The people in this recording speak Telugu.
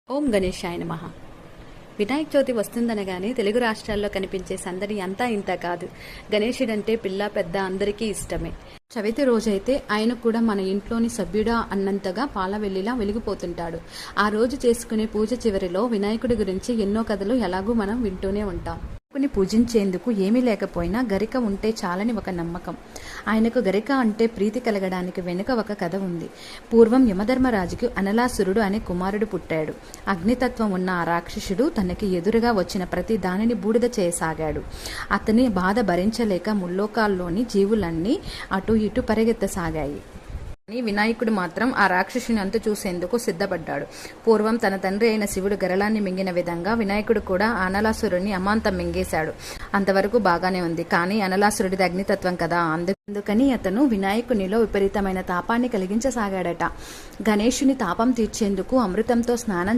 ఓం గణేశాయ నమః. వినాయక చవితి వస్తుందనగానే తెలుగు రాష్ట్రాల్లో కనిపించే సందడి అంతా ఇంత కాదు. గణేశుడంటే పిల్ల పెద్ద అందరికీ ఇష్టమే. చవితి రోజైతే ఆయన కూడా మన ఇంట్లోని సభ్యుడా అన్నంతగా పాలవెల్లిలా వెలిగిపోతుంటాడు. ఆ రోజు చేసుకునే పూజ చివరిలో వినాయకుడి గురించి ఎన్నో కథలు ఎలాగూ మనం వింటూనే ఉంటాం. వినాయకుని పూజించేందుకు ఏమీ లేకపోయినా గరిక ఉంటే చాలని ఒక నమ్మకం. ఆయనకు గరిక అంటే ప్రీతి కలగడానికి వెనుక ఒక కథ ఉంది. పూర్వం యమధర్మరాజుకు అనలాసురుడు అనే కుమారుడు పుట్టాడు. అగ్నితత్వం ఉన్న ఆ రాక్షసుడు తనకి ఎదురుగా వచ్చిన ప్రతి దానిని బూడిద చేయసాగాడు. అతని బాధ భరించలేక ముల్లోకాల్లోని జీవులన్నీ అటు ఇటు పరిగెత్తసాగాయి. కానీ వినాయకుడు మాత్రం ఆ రాక్షసుని అంతు చూసేందుకు సిద్ధపడ్డాడు. పూర్వం తన తండ్రి అయిన శివుడు గరళాన్ని మింగిన విధంగా వినాయకుడు కూడా అనలాసురుడిని అమాంతం మింగేశాడు. అంతవరకు బాగానే ఉంది. కానీ అనలాసురుడిది అగ్నితత్వం కదా, అందుకని అతను వినాయకునిలో విపరీతమైన తాపాన్ని కలిగించసాగాడట. గణేశుని తాపం తీర్చేందుకు అమృతంతో స్నానం